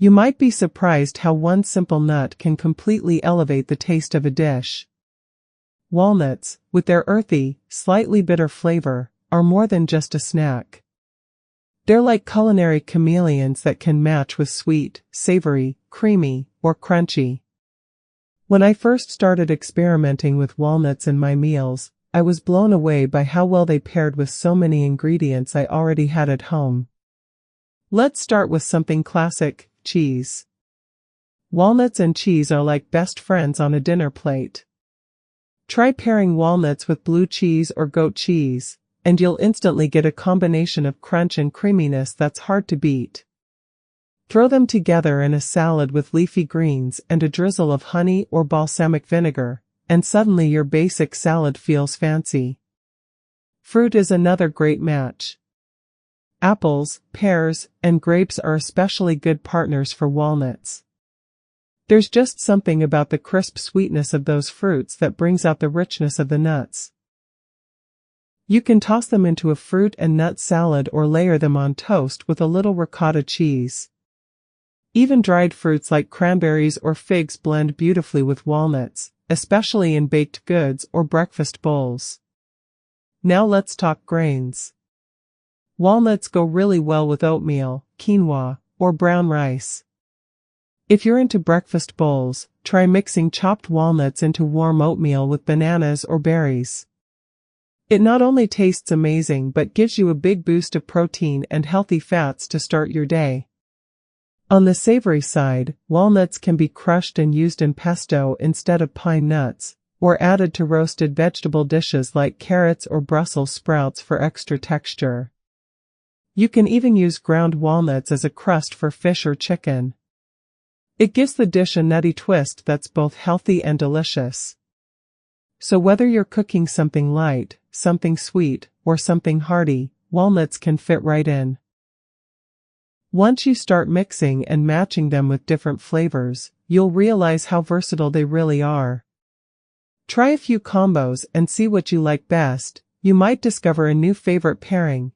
You might be surprised how one simple nut can completely elevate the taste of a dish. Walnuts, with their earthy, slightly bitter flavor, are more than just a snack. They're like culinary chameleons that can match with sweet, savory, creamy, or crunchy. When I first started experimenting with walnuts in my meals, I was blown away by how well they paired with so many ingredients I already had at home. Let's start with something classic: cheese. Walnuts and cheese are like best friends on a dinner plate. Try pairing walnuts with blue cheese or goat cheese, and you'll instantly get a combination of crunch and creaminess that's hard to beat. Throw them together in a salad with leafy greens and a drizzle of honey or balsamic vinegar, and suddenly your basic salad feels fancy. Fruit is another great match. Apples, pears, and grapes are especially good partners for walnuts. There's just something about the crisp sweetness of those fruits that brings out the richness of the nuts. You can toss them into a fruit and nut salad or layer them on toast with a little ricotta cheese. Even dried fruits like cranberries or figs blend beautifully with walnuts, especially in baked goods or breakfast bowls. Now let's talk grains. Walnuts go really well with oatmeal, quinoa, or brown rice. If you're into breakfast bowls, try mixing chopped walnuts into warm oatmeal with bananas or berries. It not only tastes amazing but gives you a big boost of protein and healthy fats to start your day. On the savory side, walnuts can be crushed and used in pesto instead of pine nuts, or added to roasted vegetable dishes like carrots or Brussels sprouts for extra texture. You can even use ground walnuts as a crust for fish or chicken. It gives the dish a nutty twist that's both healthy and delicious. So whether you're cooking something light, something sweet, or something hearty, walnuts can fit right in. Once you start mixing and matching them with different flavors, you'll realize how versatile they really are. Try a few combos and see what you like best. You might discover a new favorite pairing,